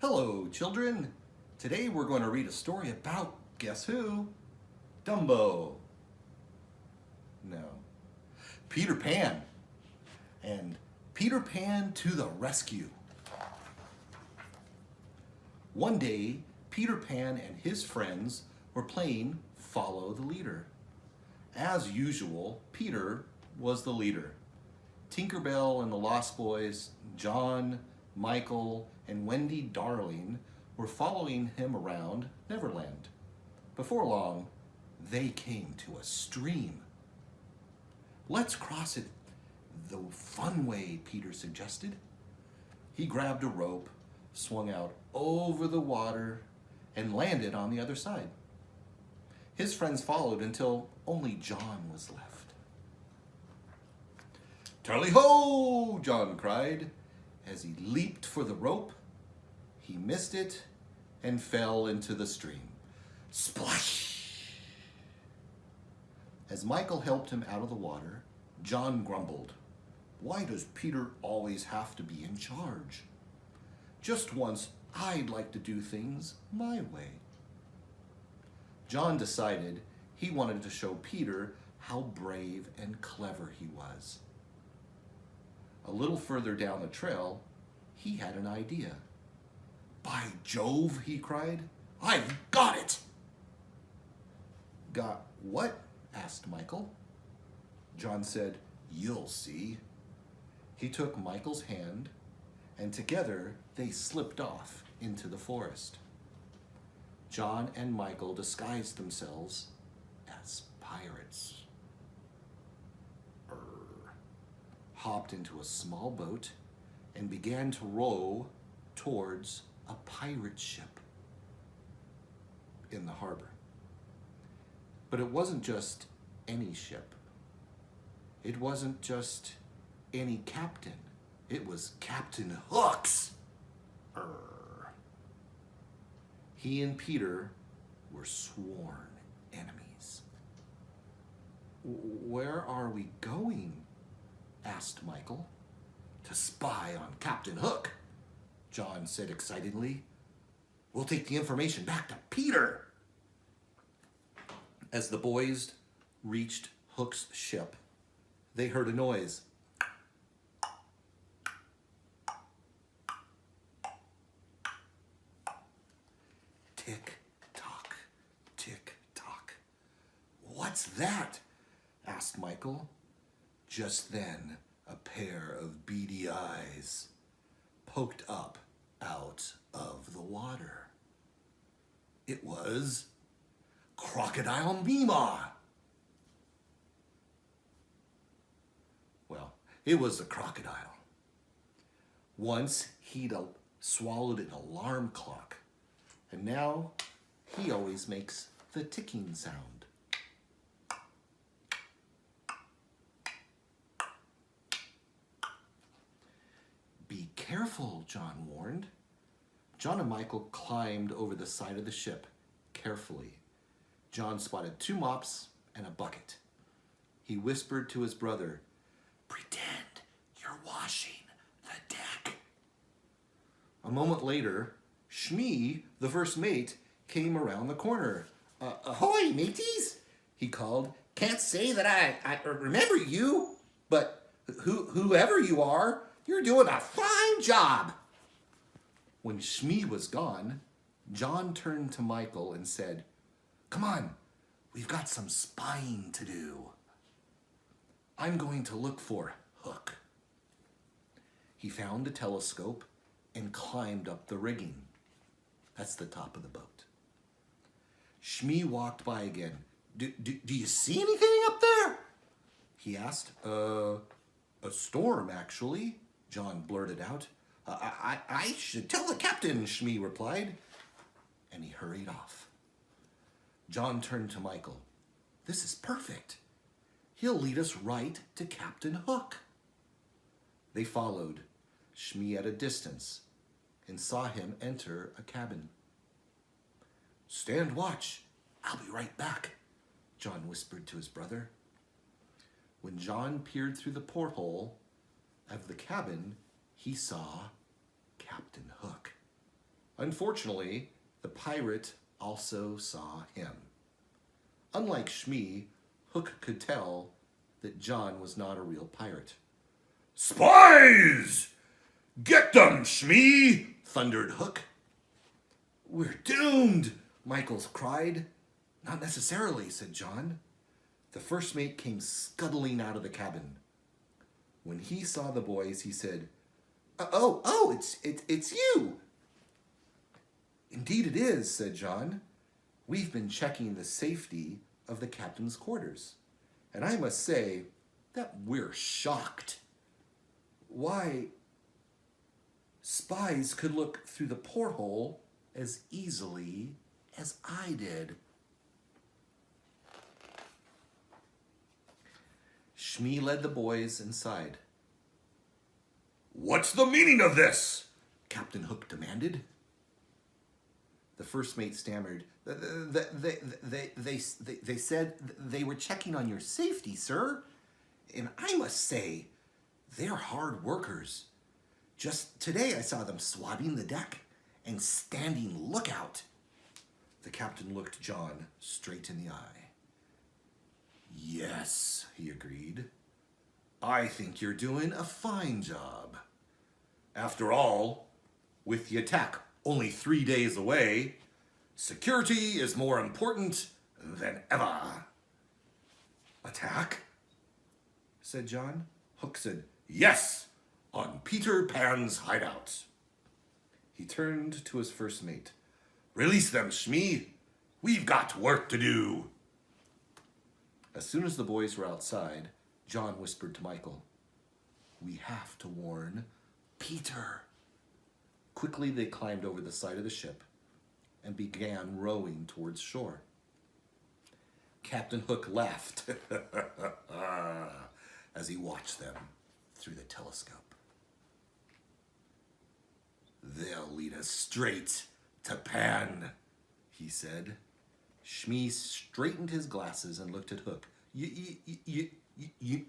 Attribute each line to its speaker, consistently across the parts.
Speaker 1: Hello, children. Today we're going to read a story about, guess who? Dumbo. No. Peter Pan. And Peter Pan to the rescue. One day, Peter Pan and his friends were playing Follow the Leader. As usual, Peter was the leader. Tinkerbell and the Lost Boys, John, Michael, and Wendy Darling were following him around Neverland. Before long, they came to a stream. "Let's cross it the fun way," Peter suggested. He grabbed a rope, swung out over the water, and landed on the other side. His friends followed until only John was left. "Tally-ho!" John cried. As he leaped for the rope, he missed it and fell into the stream. Splash! As Michael helped him out of the water, John grumbled, "Why does Peter always have to be in charge? Just once, I'd like to do things my way." John decided he wanted to show Peter how brave and clever he was. A little further down the trail, he had an idea. "By Jove," he cried, "I've got it!" "Got what?" asked Michael. John said, "You'll see." He took Michael's hand, and together they slipped off into the forest. John and Michael disguised themselves as pirates. Hopped into a small boat and began to row towards a pirate ship in the harbor. But it wasn't just any ship. It wasn't just any captain. It was Captain Hook's. He and Peter were sworn enemies. "Where are we going?" asked Michael. "To spy on Captain Hook," John said excitedly. "We'll take the information back to Peter." As the boys reached Hook's ship, they heard a noise. Tick-tock, tick-tock. "What's that?" asked Michael. Just then, a pair of beady eyes poked up out of the water. It was Crocodile Meemaw. Well, it was the crocodile. Once he'd swallowed an alarm clock, and now he always makes the ticking sound. "Be careful," John warned. John and Michael climbed over the side of the ship carefully. John spotted 2 mops and a bucket. He whispered to his brother, "Pretend you're washing the deck." A moment later, Shmee, the first mate, came around the corner. "Ahoy, mateys," he called. "Can't say that I remember you, but whoever you are, you're doing a fine job." When Shmee was gone, John turned to Michael and said, "Come on, we've got some spying to do. I'm going to look for Hook." He found a telescope and climbed up the rigging. That's the top of the boat. Shmee walked by again. Do you see anything up there?" he asked. A storm, actually," John blurted out. I should tell the captain," Shmee replied, and he hurried off. John turned to Michael. "This is perfect. He'll lead us right to Captain Hook." They followed, Shmee at a distance, and saw him enter a cabin. "Stand watch. I'll be right back," John whispered to his brother. When John peered through the porthole of the cabin, he saw Captain Hook. Unfortunately, the pirate also saw him. Unlike Shmee, Hook could tell that John was not a real pirate. "Spies! Get them, Shmee!" thundered Hook. "We're doomed!" Michael cried. "Not necessarily," said John. The first mate came scuttling out of the cabin. When he saw the boys, he said, it's you." "Indeed it is," said John. "We've been checking the safety of the captain's quarters, and I must say that we're shocked. Why, spies could look through the porthole as easily as I did." Shmee led the boys inside. "What's the meaning of this?" Captain Hook demanded. The first mate stammered. They said they were checking on your safety, sir. And I must say, they're hard workers. Just today I saw them swabbing the deck and standing lookout." The captain looked John straight in the eye. "Yes," he agreed. "I think you're doing a fine job. After all, with the attack only 3 days away, security is more important than ever." "Attack?" said John. Hook said, "Yes, on Peter Pan's hideout." He turned to his first mate. "Release them, Shmee. We've got work to do." As soon as the boys were outside, John whispered to Michael, "We have to warn Peter." Quickly they climbed over the side of the ship and began rowing towards shore. Captain Hook laughed as he watched them through the telescope. "They'll lead us straight to Pan," he said. Shmee straightened his glasses and looked at Hook. You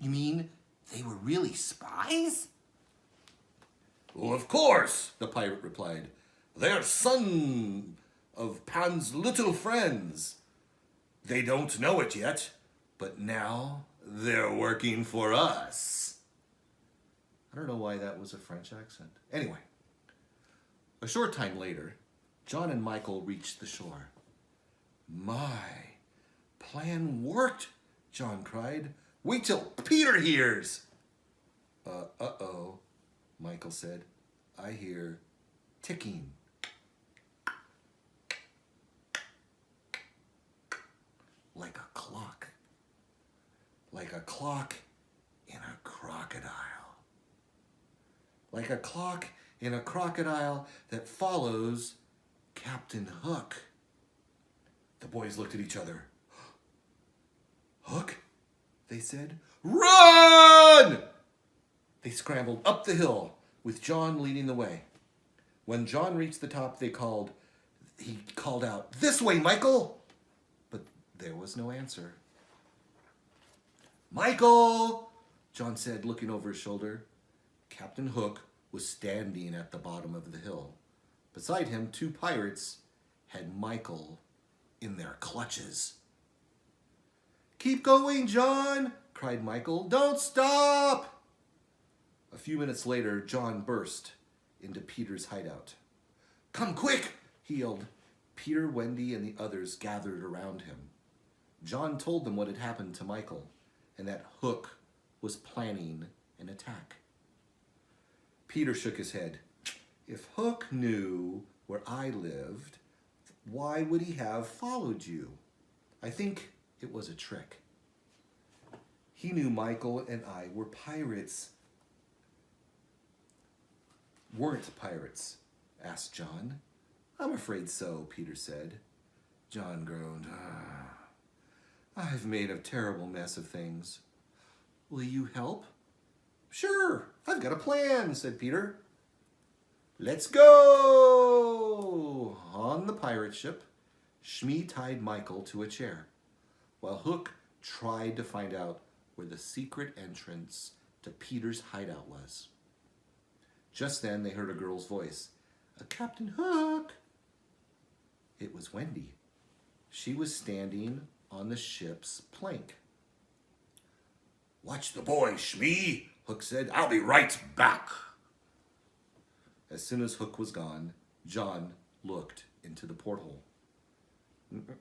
Speaker 1: mean they were really spies?" "Well, of course," the pirate replied. "They're some of Pan's little friends. They don't know it yet, but now they're working for us." I don't know why that was a French accent. Anyway, a short time later, John and Michael reached the shore. "My plan worked," John cried. "Wait till Peter hears." Uh-oh, Michael said. "I hear ticking." Like a clock. Like a clock in a crocodile. Like a clock in a crocodile that follows Captain Hook. The boys looked at each other. "Hook?" they said. "Run!" They scrambled up the hill, with John leading the way. When John reached the top, he called out, "This way, Michael!" But there was no answer. "Michael!" John said, looking over his shoulder. Captain Hook was standing at the bottom of the hill. Beside him, 2 pirates had Michael in their clutches. "Keep going, John!" cried Michael. "Don't stop!" A few minutes later, John burst into Peter's hideout. "Come quick!" he yelled. Peter, Wendy, and the others gathered around him. John told them what had happened to Michael and that Hook was planning an attack. Peter shook his head. "If Hook knew where I lived, why would he have followed you? I think it was a trick. He knew Michael and I were pirates." "Weren't pirates?" asked John. "I'm afraid so," Peter said. John groaned. "I've made a terrible mess of things. Will you help?" "Sure, I've got a plan," said Peter. "Let's go!" On the pirate ship, Shmee tied Michael to a chair, while Hook tried to find out where the secret entrance to Peter's hideout was. Just then they heard a girl's voice. Captain Hook! It was Wendy. She was standing on the ship's plank.
Speaker 2: Watch the boy, Shmee, Hook said. I'll be right back.
Speaker 1: As soon as Hook was gone, John looked into the porthole.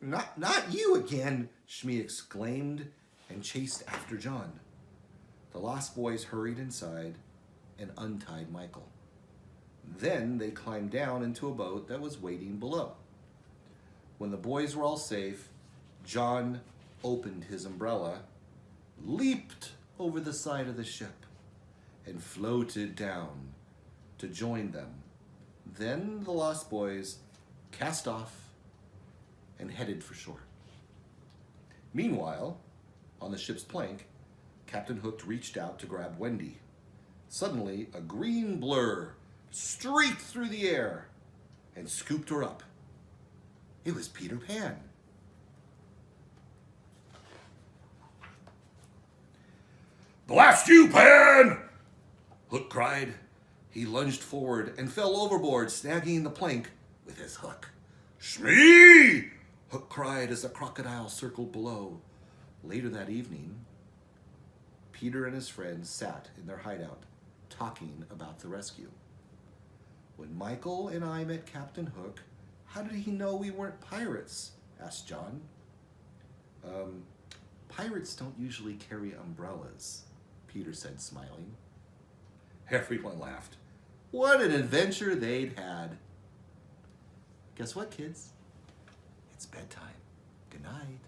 Speaker 1: Not you again, Shmee exclaimed and chased after John. The lost boys hurried inside and untied Michael. Then they climbed down into a boat that was waiting below. When the boys were all safe, John opened his umbrella, leaped over the side of the ship, and floated down to join them. Then the lost boys cast off and headed for shore. Meanwhile, on the ship's plank, Captain Hook reached out to grab Wendy. Suddenly, a green blur streaked through the air and scooped her up. It was Peter Pan.
Speaker 2: Blast you, Pan! Hook cried. He lunged forward and fell overboard, snagging the plank with his hook. Shmee! Hook cried as the crocodile circled below. Later that evening, Peter and his friends sat in their hideout, talking about the rescue. When Michael and I met Captain Hook, how did he know we weren't pirates? Asked John. Pirates don't usually carry umbrellas, Peter said, smiling. Everyone laughed. What an adventure they'd had. Guess what, kids? It's bedtime. Good night.